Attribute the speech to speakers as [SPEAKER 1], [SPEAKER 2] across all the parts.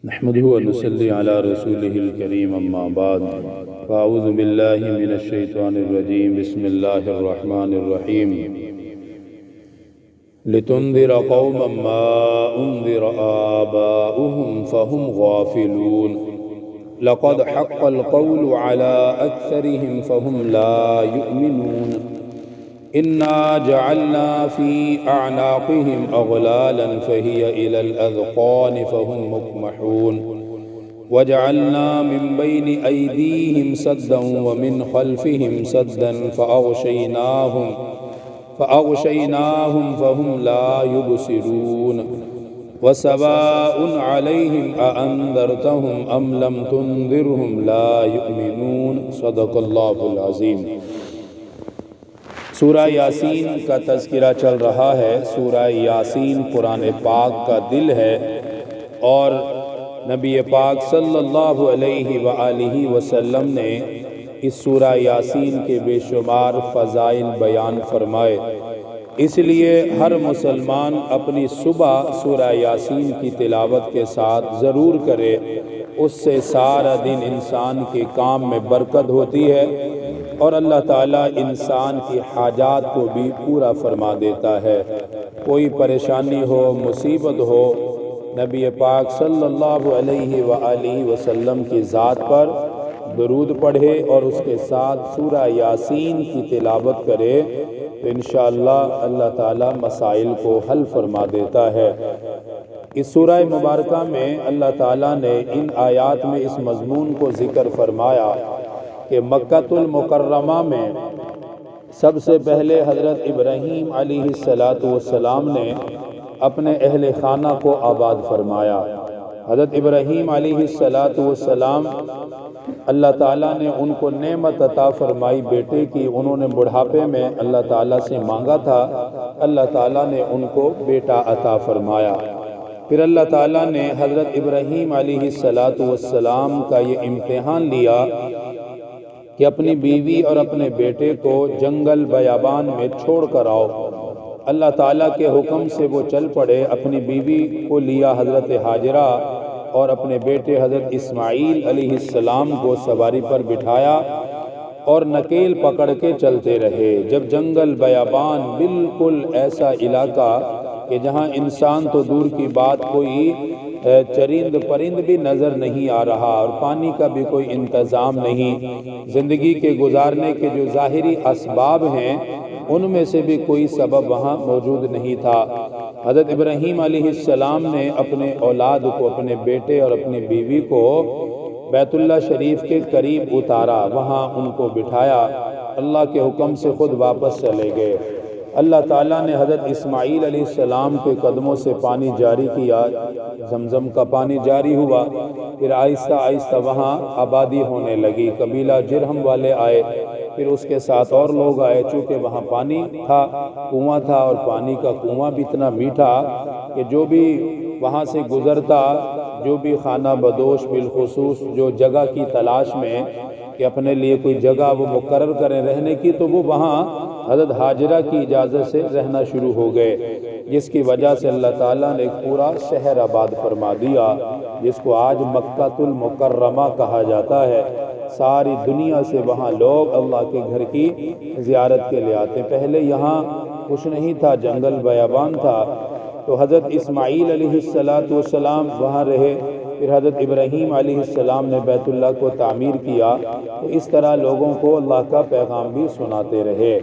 [SPEAKER 1] نحمده ونصلي على رسوله الكريم اما بعد فاعوذ بالله من الشيطان الرجيم بسم الله الرحمن الرحيم لتنذر قوما ما انذر آباؤهم فهم غافلون لقد حق القول على أكثرهم فهم لا يؤمنون إنا جعلنا في أعناقهم أغلالا فهي إلى الأذقان فهم مقمحون وجعلنا من بين أيديهم سدا ومن خلفهم سدا فأغشيناهم فهم لا يبصرون وسواء عليهم أأنذرتهم أم لم تنذرهم لا يؤمنون صدق الله العظيم۔ سورہ یاسین کا تذکرہ چل رہا ہے۔ سورہ یاسین قرآن پاک کا دل ہے اور نبی پاک صلی اللہ علیہ وآلہ وسلم نے اس سورہ یاسین کے بے شمار فضائل بیان فرمائے۔ اس لیے ہر مسلمان اپنی صبح سورہ یاسین کی تلاوت کے ساتھ ضرور کرے، اس سے سارا دن انسان کے کام میں برکت ہوتی ہے اور اللہ تعالیٰ انسان کی حاجات کو بھی پورا فرما دیتا ہے۔ کوئی پریشانی ہو، مصیبت ہو، نبی پاک صلی اللہ علیہ وآلہ وسلم کی ذات پر درود پڑھے اور اس کے ساتھ سورہ یاسین کی تلاوت کرے تو انشاءاللہ اللہ تعالیٰ مسائل کو حل فرما دیتا ہے۔ اس سورہ مبارکہ میں اللہ تعالیٰ نے ان آیات میں اس مضمون کو ذکر فرمایا کہ مکہ المکرمہ میں سب سے پہلے حضرت ابراہیم علیہ السلام نے اپنے اہل خانہ کو آباد فرمایا۔ حضرت ابراہیم علیہ السلام اللہ تعالیٰ نے ان کو نعمت عطا فرمائی بیٹے کی۔ انہوں نے بڑھاپے میں اللہ تعالیٰ سے مانگا تھا، اللہ تعالیٰ نے ان کو بیٹا عطا فرمایا۔ پھر اللہ تعالیٰ نے حضرت ابراہیم علیہ السلام کا یہ امتحان لیا کہ اپنی بیوی اور اپنے بیٹے کو جنگل بیابان میں چھوڑ کر آؤ۔ اللہ تعالیٰ کے حکم سے وہ چل پڑے، اپنی بیوی کو لیا حضرت ہاجرہ اور اپنے بیٹے حضرت اسماعیل علیہ السلام کو سواری پر بٹھایا اور نکیل پکڑ کے چلتے رہے۔ جب جنگل بیابان بالکل ایسا علاقہ کہ جہاں انسان تو دور کی بات، کوئی چرند پرند بھی نظر نہیں آ رہا اور پانی کا بھی کوئی انتظام نہیں، زندگی کے گزارنے کے جو ظاہری اسباب ہیں ان میں سے بھی کوئی سبب وہاں موجود نہیں تھا۔ حضرت ابراہیم علیہ السلام نے اپنے اولاد کو، اپنے بیٹے اور اپنی بیوی کو بیت اللہ شریف کے قریب اتارا، وہاں ان کو بٹھایا، اللہ کے حکم سے خود واپس چلے گئے۔ اللہ تعالیٰ نے حضرت اسماعیل علیہ السلام کے قدموں سے پانی جاری کیا، زمزم کا پانی جاری ہوا۔ پھر آہستہ آہستہ وہاں آبادی ہونے لگی، قبیلہ جرہم والے آئے، پھر اس کے ساتھ اور لوگ آئے۔ چونکہ وہاں پانی تھا، کنواں تھا، اور پانی کا کنواں بھی اتنا میٹھا کہ جو بھی وہاں سے گزرتا، جو بھی خانہ بدوش بالخصوص جو جگہ کی تلاش میں کہ اپنے لیے کوئی جگہ وہ مقرر کریں رہنے کی، تو وہ وہاں حضرت ہاجرہ کی اجازت سے رہنا شروع ہو گئے، جس کی وجہ سے اللہ تعالیٰ نے ایک پورا شہر آباد فرما دیا، جس کو آج مکہ المکرمہ کہا جاتا ہے۔ ساری دنیا سے وہاں لوگ اللہ کے گھر کی زیارت کے لیے آتے۔ پہلے یہاں کچھ نہیں تھا، جنگل بیابان تھا، تو حضرت اسماعیل علیہ السلام وہاں رہے، پھر حضرت ابراہیم علیہ السلام نے بیت اللہ کو تعمیر کیا، تو اس طرح لوگوں کو اللہ کا پیغام بھی سناتے رہے۔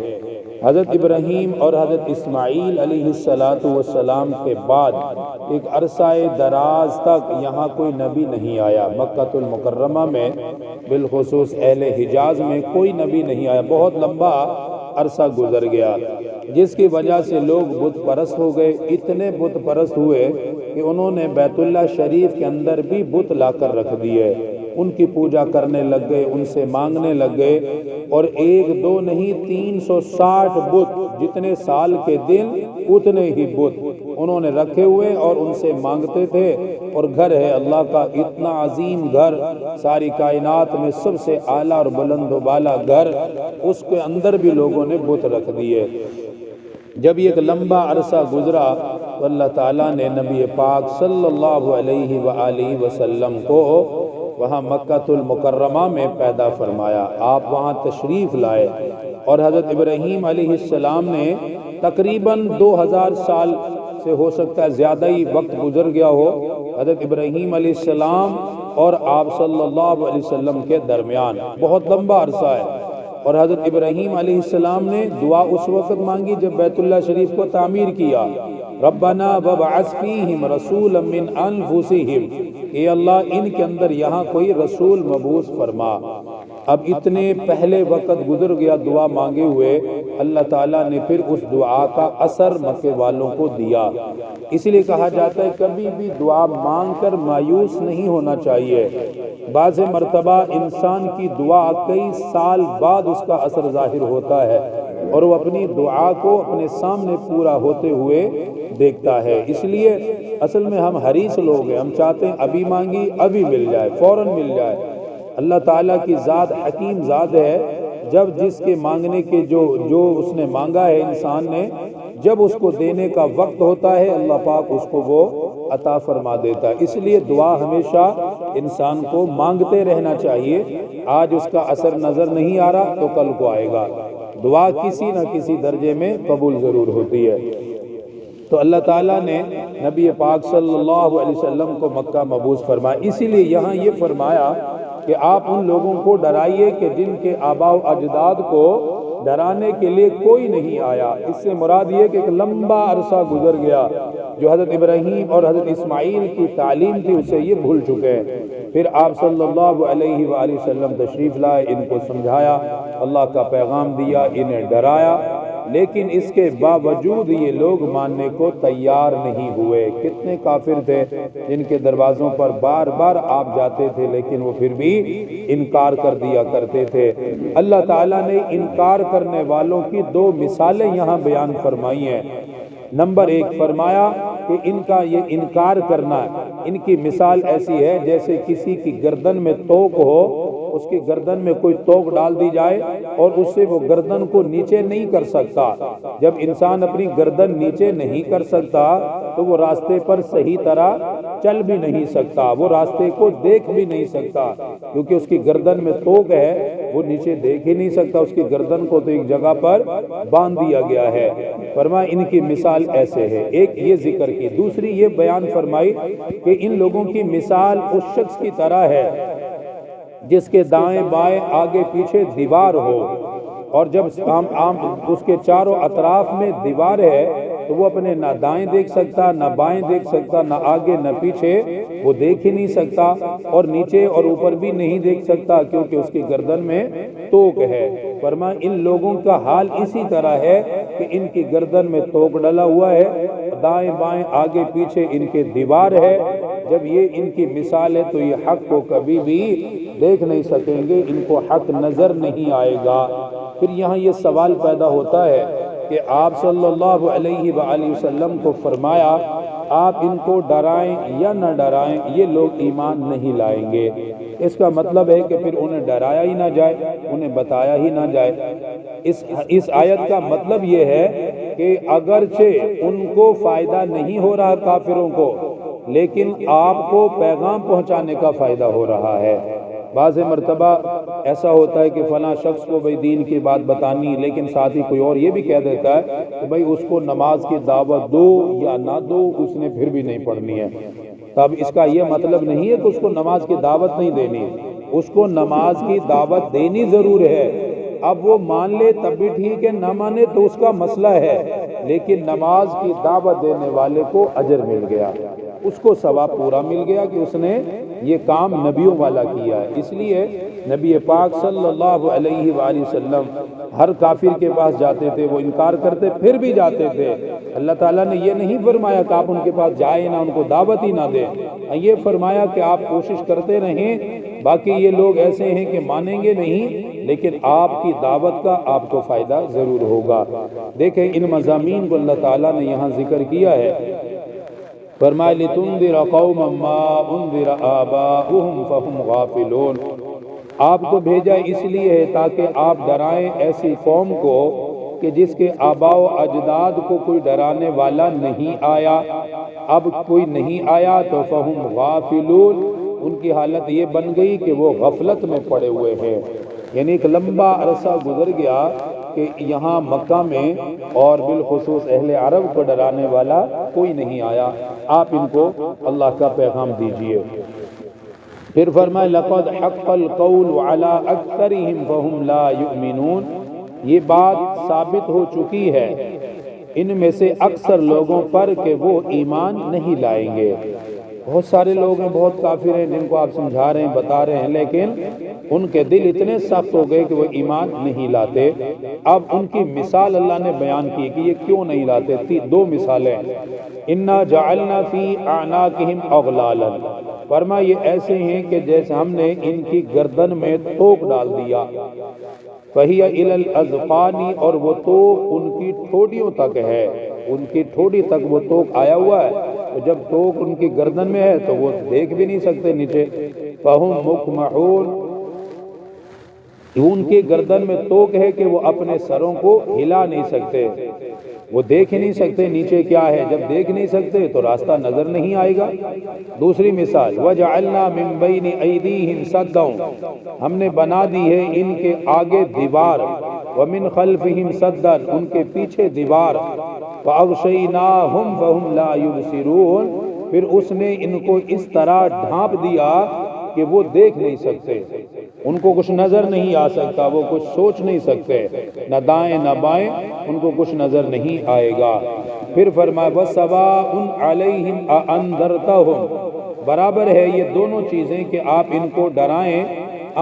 [SPEAKER 1] حضرت ابراہیم اور حضرت اسماعیل علیہ السلام کے بعد ایک عرصہ دراز تک یہاں کوئی نبی نہیں آیا۔ مکہ المکرمہ میں بالخصوص اہل حجاز میں کوئی نبی نہیں آیا، بہت لمبا عرصہ گزر گیا، جس کی وجہ سے لوگ بت پرست ہو گئے۔ اتنے بت پرست ہوئے کہ انہوں نے بیت اللہ شریف کے اندر بھی بت لا کر رکھ دیے، ان کی پوجا کرنے لگ گئے، ان سے مانگنے لگ گئے، اور ایک دو نہیں 360 بت، جتنے سال کے دن اتنے ہی بت انہوں نے رکھے ہوئے اور ان سے مانگتے تھے۔ اور گھر ہے اللہ کا اتنا عظیم گھر، ساری کائنات میں سب سے اعلیٰ اور بلند و بالا گھر، اس کے اندر بھی لوگوں نے بت رکھ دیے۔ جب ایک لمبا عرصہ گزرا تو اللہ تعالیٰ نے نبی پاک صلی اللہ علیہ وآلہ وسلم کو وہاں مکہ المکرمہ میں پیدا فرمایا، آپ وہاں تشریف لائے، اور حضرت ابراہیم علیہ السلام نے تقریباً 2000 سال سے ہو سکتا ہے زیادہ ہی وقت گزر گیا ہو حضرت ابراہیم علیہ السلام اور آپ صلی اللہ علیہ وسلم کے درمیان، بہت لمبا عرصہ ہے۔ اور حضرت ابراہیم علیہ السلام نے دعا اس وقت مانگی جب بیت اللہ شریف کو تعمیر کیا، ربنا وابعث فیہم رسولا من انفسہم، کہ اللہ ان کے اندر یہاں کوئی رسول مبعوث فرما۔ اب اتنے پہلے وقت گزر گیا دعا مانگے ہوئے، اللہ تعالیٰ نے پھر اس دعا کا اثر مکے والوں کو دیا۔ اس لیے کہا جاتا ہے کبھی بھی دعا مانگ کر مایوس نہیں ہونا چاہیے، بعض مرتبہ انسان کی دعا کئی سال بعد اس کا اثر ظاہر ہوتا ہے اور وہ اپنی دعا کو اپنے سامنے پورا ہوتے ہوئے دیکھتا ہے۔ اس لیے اصل میں ہم حریص لوگ ہیں، ہم چاہتے ہیں ابھی مانگی ابھی مل جائے، فوراً مل جائے۔ اللہ تعالیٰ کی ذات حکیم ذات ہے، جب جس کے مانگنے کے جو اس نے مانگا ہے انسان نے، جب اس کو دینے کا وقت ہوتا ہے اللہ پاک اس کو وہ عطا فرما دیتا ہے۔ اس لیے دعا ہمیشہ انسان کو مانگتے رہنا چاہیے، آج اس کا اثر نظر نہیں آ رہا تو کل کو آئے گا، دعا کسی نہ کسی درجے میں قبول ضرور ہوتی ہے۔ تو اللہ تعالیٰ نے نبی پاک صلی اللہ علیہ وسلم کو مکہ مبعوث فرمایا، اسی لیے یہاں یہ فرمایا کہ آپ ان لوگوں کو ڈرائیے کہ جن کے آباء و اجداد کو ڈرانے کے لیے کوئی نہیں آیا۔ اس سے مراد یہ کہ ایک لمبا عرصہ گزر گیا، جو حضرت ابراہیم اور حضرت اسماعیل کی تعلیم تھی اسے یہ بھول چکے ہیں۔ پھر آپ صلی اللہ علیہ وآلہ وسلم تشریف لائے، ان کو سمجھایا، اللہ کا پیغام دیا، انہیں ڈرایا، لیکن اس کے باوجود یہ لوگ ماننے کو تیار نہیں ہوئے۔ کتنے کافر تھے جن کے دروازوں پر بار بار آپ جاتے تھے لیکن وہ پھر بھی انکار کر دیا کرتے تھے۔ اللہ تعالیٰ نے انکار کرنے والوں کی دو مثالیں یہاں بیان فرمائی ہیں۔ نمبر 1 فرمایا کہ ان کا یہ انکار کرنا، ان کی مثال ایسی ہے جیسے کسی کی گردن میں توق ہو، اس کی گردن میں کوئی توق ڈال دی جائے اور اس سے وہ گردن کو نیچے نہیں کر سکتا۔ جب انسان اپنی گردن نیچے نہیں کر سکتا تو وہ راستے پر صحیح طرح چل بھی نہیں سکتا، وہ راستے کو دیکھ بھی نہیں سکتا، کیونکہ اس کی گردن میں توق ہے، وہ نیچے دیکھ ہی نہیں سکتا، اس کی گردن کو تو ایک جگہ پر باندھ دیا گیا ہے۔ فرمایا ان کی مثال ایسے ہے، ایک یہ ذکر کی، دوسری یہ بیان فرمائی کہ ان لوگوں کی مثال اس شخص کی طرح ہے جس کے دائیں بائیں آگے پیچھے دیوار ہو، اور جب اس کے چاروں اطراف میں دیوار ہے تو وہ اپنے نہ دائیں دیکھ سکتا، نہ بائیں دیکھ سکتا، نہ آگے نہ پیچھے، وہ دیکھ ہی نہیں سکتا، اور نیچے اور اوپر بھی نہیں دیکھ سکتا کیونکہ اس کی گردن میں توق ہے۔ فرمایا ان لوگوں کا حال اسی طرح ہے کہ ان کی گردن میں توق ڈلا ہوا ہے، دائیں بائیں آگے پیچھے ان کے دیوار ہے۔ جب یہ ان کی مثال ہے تو یہ حق کو کبھی بھی دیکھ نہیں سکیں گے، ان کو حق نظر نہیں آئے گا۔ پھر یہاں یہ سوال پیدا ہوتا ہے کہ آپ صلی اللہ علیہ وآلہ وسلم کو فرمایا آپ ان کو ڈرائیں یا نہ ڈرائیں یہ لوگ ایمان نہیں لائیں گے۔ اس کا مطلب ہے کہ پھر انہیں ڈرایا ہی نہ جائے، انہیں بتایا ہی نہ جائے۔ اس آیت کا مطلب یہ ہے کہ اگرچہ ان کو فائدہ نہیں ہو رہا کافروں کو، لیکن آپ کو پیغام پہنچانے کا فائدہ ہو رہا ہے۔ بعض مرتبہ ایسا ہوتا ہے کہ فلاں شخص کو بھئی دین کی بات بتانی، لیکن ساتھ ہی کوئی اور یہ بھی کہہ دیتا ہے کہ بھئی اس کو نماز کی دعوت دو یا نہ دو، اس نے پھر بھی نہیں پڑھنی ہے۔ تب اس کا یہ مطلب نہیں ہے کہ اس کو نماز کی دعوت نہیں دینی، اس کو نماز کی دعوت دینی ضرور ہے۔ اب وہ مان لے تب بھی ٹھیک ہے، نہ مانے تو اس کا مسئلہ ہے، لیکن نماز کی دعوت دینے والے کو اجر مل گیا، اس کو ثواب پورا مل گیا کہ اس نے یہ کام نبیوں والا کیا ہے۔ اس لیے نبی پاک صلی اللہ علیہ وآلہ وسلم ہر کافر کے پاس جاتے تھے، وہ انکار کرتے پھر بھی جاتے تھے۔ اللہ تعالیٰ نے یہ نہیں فرمایا کہ آپ ان کے پاس جائیں نہ ان کو دعوت ہی نہ دیں، یہ فرمایا کہ آپ کوشش کرتے رہیں، باقی یہ لوگ ایسے ہیں کہ مانیں گے نہیں، لیکن آپ کی دعوت کا آپ کو فائدہ ضرور ہوگا۔ دیکھیں ان مضامین کو اللہ تعالیٰ نے یہاں ذکر کیا ہے۔ فرمایا لِتُنذِرَ قَوْمًا مَّا أُنذِرَ آبَاؤُهُمْ فَهُمْ غَافِلُونَ، آپ کو بھیجا اس لیے ہے تاکہ آپ ڈرائیں ایسی قوم کو کہ جس کے آباء و اجداد کو کوئی ڈرانے والا نہیں آیا، اب کوئی نہیں آیا تو فہم غافلون، ان کی حالت یہ بن گئی کہ وہ غفلت میں پڑے ہوئے ہیں۔ یعنی ایک لمبا عرصہ گزر گیا کہ یہاں مکہ میں اور بالخصوص اہل عرب کو ڈرانے والا کوئی نہیں آیا، آپ ان کو اللہ کا پیغام دیجئے۔ پھر فرمائے لقد حق القول على اکثرهم فهم لا يؤمنون، یہ بات ثابت ہو چکی ہے ان میں سے اکثر لوگوں پر کہ وہ ایمان نہیں لائیں گے۔ بہت سارے لوگ ہیں، بہت کافر ہیں جن کو آپ سمجھا رہے ہیں، بتا رہے ہیں، لیکن ان کے دل اتنے سخت ہو گئے کہ وہ ایمان نہیں لاتے۔ اب ان کی مثال اللہ نے بیان کی کہ یہ کیوں نہیں لاتے، دو مثالیں۔ انا جعلنا فی اعناقہم اغلالا، فرما یہ ایسے ہیں کہ جیسے ہم نے ان کی گردن میں توق ڈال دیا، فہی الی الاذقان، اور وہ توق ان کی ٹھوڑیوں تک ہے، ان کی ٹھوڑی تک وہ توق آیا ہوا ہے، تو جب توق ان کی گردن میں ہے تو وہ دیکھ بھی نہیں سکتے نیچے۔ فہم مقمحون، ان کی گردن میں توق ہے کہ وہ اپنے سروں کو ہلا نہیں سکتے، وہ دیکھ ہی نہیں سکتے نیچے کیا ہے، جب دیکھ نہیں سکتے تو راستہ نظر نہیں آئے گا۔ دوسری مثال وَجَعَلْنَا مِن بَيْنِ أَيْدِيهِمْ سَدًّا، ہم نے بنا دی ہے ان کے آگے دیوار، وَمِن خَلْفِهِمْ سَدًّا، ان کے پیچھے دیوار، فَأَغْشَيْنَاهُمْ فَهُمْ لَا يُبْصِرُونَ، پھر اس نے ان کو اس طرح ڈھانپ دیا کہ وہ دیکھ نہیں سکتے، ان کو کچھ نظر نہیں آ سکتا، وہ کچھ سوچ نہیں سکتے، نہ دائیں نہ بائیں، ان کو کچھ نظر نہیں آئے گا۔ پھر فرمایا وَسَوَاءٌ عَلَيْهِمْ أَأَنذَرْتَهُمْ، برابر ہے یہ دونوں چیزیں کہ آپ ان کو ڈرائیں،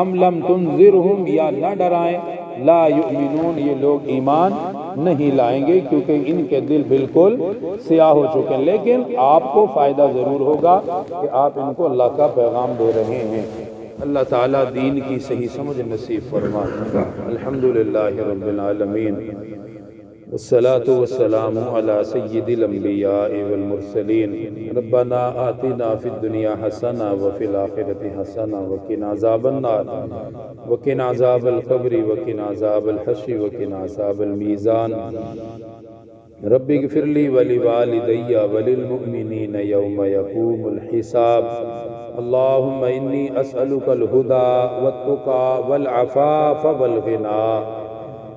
[SPEAKER 1] ام لم تنذرہم، یا نہ ڈرائیں، لا یؤمنون، یہ لوگ ایمان نہیں لائیں گے کیونکہ ان کے دل بالکل سیاہ ہو چکے ہیں۔ لیکن آپ کو فائدہ ضرور ہوگا کہ آپ ان کو اللہ کا پیغام دے رہے ہیں۔ اللہ تعالیٰ دین کی صحیح سمجھ نصیب فرمائے۔ الحمدللہ رب العالمین، والصلاة والسلام علی سید الانبیاء والمرسلین، ربنا آتنا فی الدنیا حسنہ وفی الآخرۃ حسنہ وقنا عذاب النار وقنا عذاب القبر وقنا عذاب الحشر وقنا عذاب المیزان، رب اغفر لی ولوالدی وللمؤمنین یوم یقوم الحساب، اللہم انی اسألک الہدی والتقی والعفاف والغنی،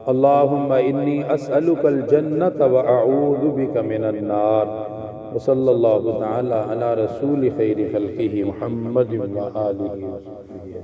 [SPEAKER 1] اللہم انی اسألک الجنة واعوذ بک من النار، وصلی اللہ تعالی علی رسول خیر خلقہ محمد وآلہ وصحبہ۔